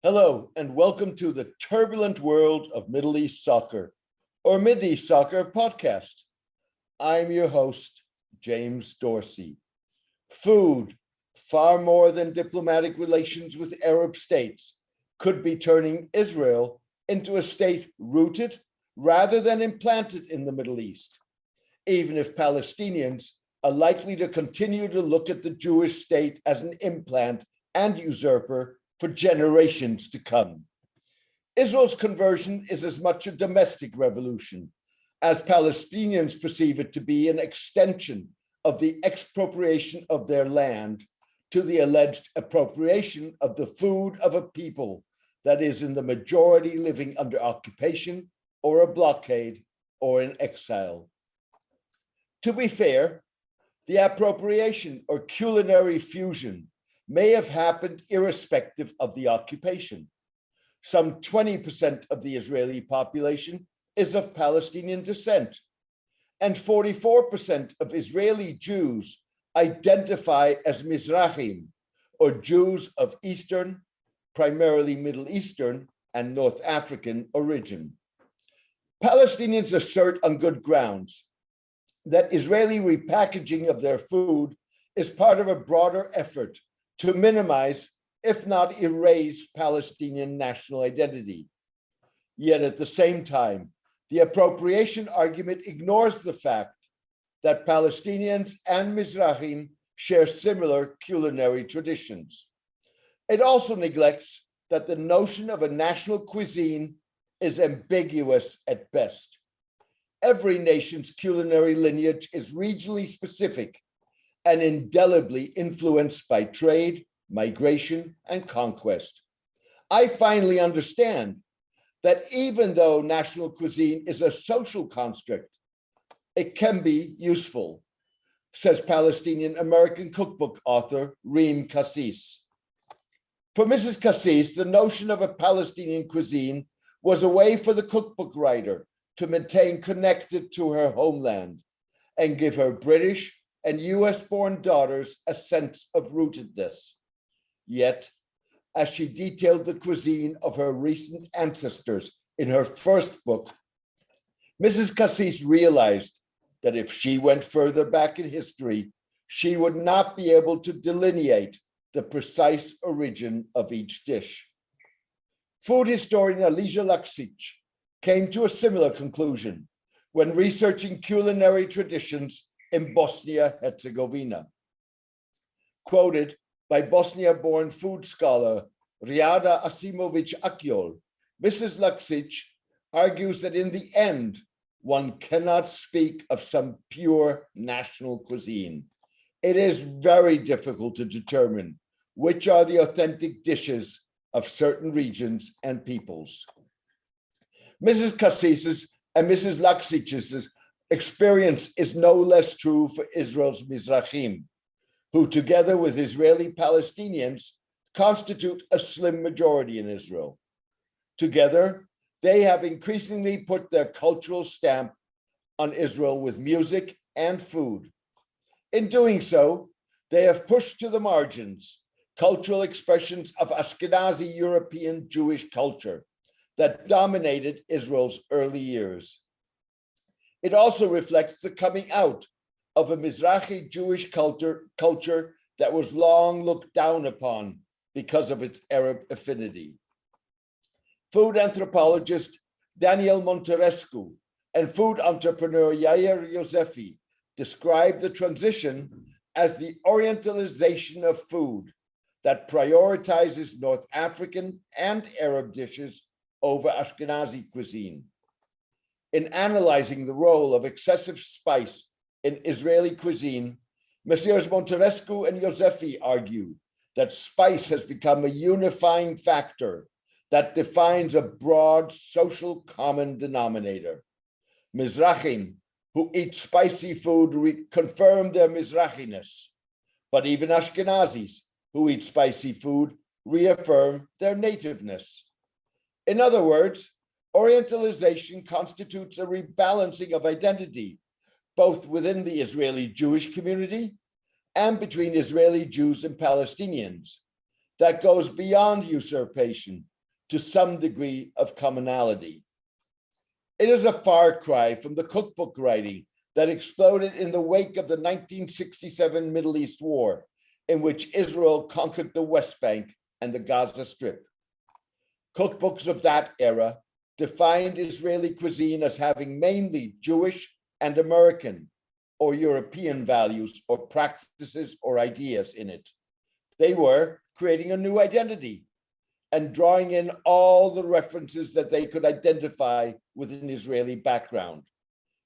Hello, and welcome to the turbulent world of Middle East soccer, or Mideast Soccer podcast. I'm your host, James Dorsey. Food, far more than diplomatic relations with Arab states, could be turning Israel into a state rooted rather than implanted in the Middle East, even if Palestinians are likely to continue to look at the Jewish state as an implant and usurper for generations to come. Israel's conversion is as much a domestic revolution as Palestinians perceive it to be an extension of the expropriation of their land to the alleged appropriation of the food of a people that is in the majority living under occupation or a blockade or in exile. To be fair, the appropriation or culinary fusion may have happened irrespective of the occupation. Some 20% of the Israeli population is of Palestinian descent, and 44% of Israeli Jews identify as Mizrahim, or Jews of Eastern, primarily Middle Eastern, and North African origin. Palestinians assert on good grounds that Israeli repackaging of their food is part of a broader effort to minimize, if not erase, Palestinian national identity. Yet at the same time, the appropriation argument ignores the fact that Palestinians and Mizrahim share similar culinary traditions. It also neglects that the notion of a national cuisine is ambiguous at best. Every nation's culinary lineage is regionally specific and indelibly influenced by trade, migration, and conquest. I finally understand that even though national cuisine is a social construct, it can be useful, says Palestinian-American cookbook author Reem Kassis. For Mrs. Kassis, the notion of a Palestinian cuisine was a way for the cookbook writer to maintain connected to her homeland and give her British and US-born daughters a sense of rootedness. Yet, as she detailed the cuisine of her recent ancestors in her first book, Mrs. Kassis realized that if she went further back in history, she would not be able to delineate the precise origin of each dish. Food historian Elijah Laksic came to a similar conclusion when researching culinary traditions in Bosnia-Herzegovina. Quoted by Bosnia-born food scholar Riada Asimovic Akyol, Mrs. Laksic argues that in the end, one cannot speak of some pure national cuisine. It is very difficult to determine which are the authentic dishes of certain regions and peoples. Mrs. Kassis's and Mrs. Laksic's experience is no less true for Israel's Mizrahim, who together with Israeli Palestinians constitute a slim majority in Israel. Together, they have increasingly put their cultural stamp on Israel with music and food. In doing so, they have pushed to the margins cultural expressions of Ashkenazi European Jewish culture that dominated Israel's early years. It also reflects the coming out of a Mizrahi Jewish culture that was long looked down upon because of its Arab affinity. Food anthropologist Daniel Monterescu and food entrepreneur Yair Yosefi describe the transition as the orientalization of food that prioritizes North African and Arab dishes over Ashkenazi cuisine. In analyzing the role of excessive spice in Israeli cuisine, Messrs. Monterescu and Yosefi argue that spice has become a unifying factor that defines a broad social common denominator. Mizrahim, who eat spicy food, confirm their Mizrahiness, but even Ashkenazis, who eat spicy food, reaffirm their nativeness. In other words, Orientalization constitutes a rebalancing of identity, both within the Israeli Jewish community and between Israeli Jews and Palestinians, that goes beyond usurpation to some degree of commonality. It is a far cry from the cookbook writing that exploded in the wake of the 1967 Middle East War, in which Israel conquered the West Bank and the Gaza Strip. Cookbooks of that era defined Israeli cuisine as having mainly Jewish and American or European values or practices or ideas in it. They were creating a new identity and drawing in all the references that they could identify with an Israeli background.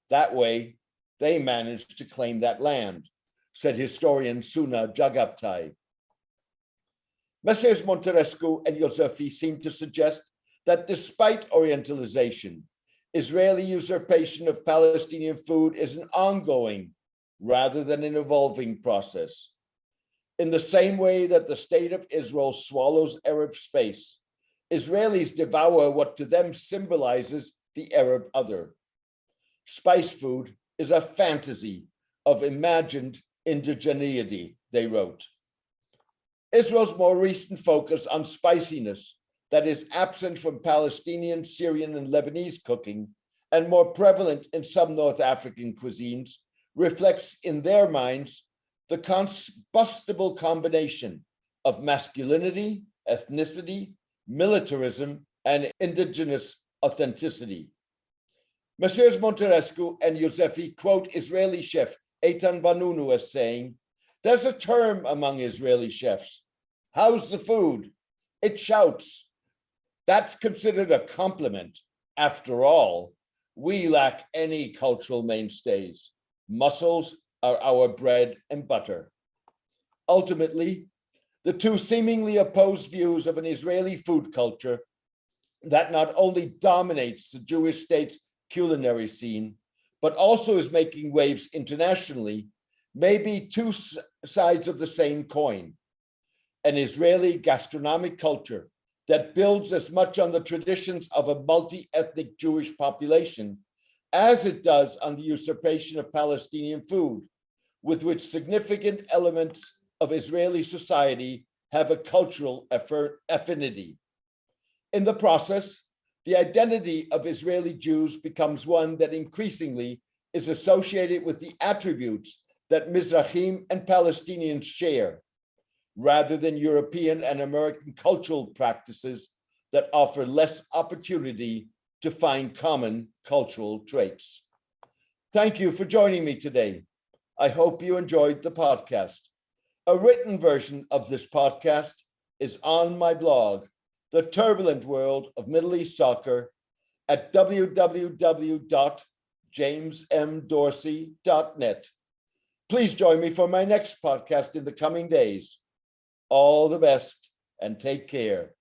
That way, they managed to claim that land, said historian Suna Jagabtai. Messrs. Monterescu and Yosefi seem to suggest that despite Orientalization, Israeli usurpation of Palestinian food is an ongoing rather than an evolving process. In the same way that the state of Israel swallows Arab space, Israelis devour what to them symbolizes the Arab other. Spice food is a fantasy of imagined indigeneity, they wrote. Israel's more recent focus on spiciness that is absent from Palestinian, Syrian, and Lebanese cooking, and more prevalent in some North African cuisines, reflects in their minds the combustible combination of masculinity, ethnicity, militarism, and indigenous authenticity. Messrs. Monterescu and Yosefi quote Israeli chef Eitan Banunu as saying, "There's a term among Israeli chefs. How's the food? It shouts." That's considered a compliment. After all, we lack any cultural mainstays. Mussels are our bread and butter. Ultimately, the two seemingly opposed views of an Israeli food culture that not only dominates the Jewish state's culinary scene, but also is making waves internationally, may be two sides of the same coin. An Israeli gastronomic culture that builds as much on the traditions of a multi-ethnic Jewish population as it does on the usurpation of Palestinian food, with which significant elements of Israeli society have a cultural affinity. In the process, the identity of Israeli Jews becomes one that increasingly is associated with the attributes that Mizrahim and Palestinians share, rather than European and American cultural practices that offer less opportunity to find common cultural traits. Thank you for joining me today. I hope you enjoyed the podcast. A written version of this podcast is on my blog, The Turbulent World of Middle East Soccer, at www.jamesmdorsey.net. Please join me for my next podcast in the coming days. All the best and take care.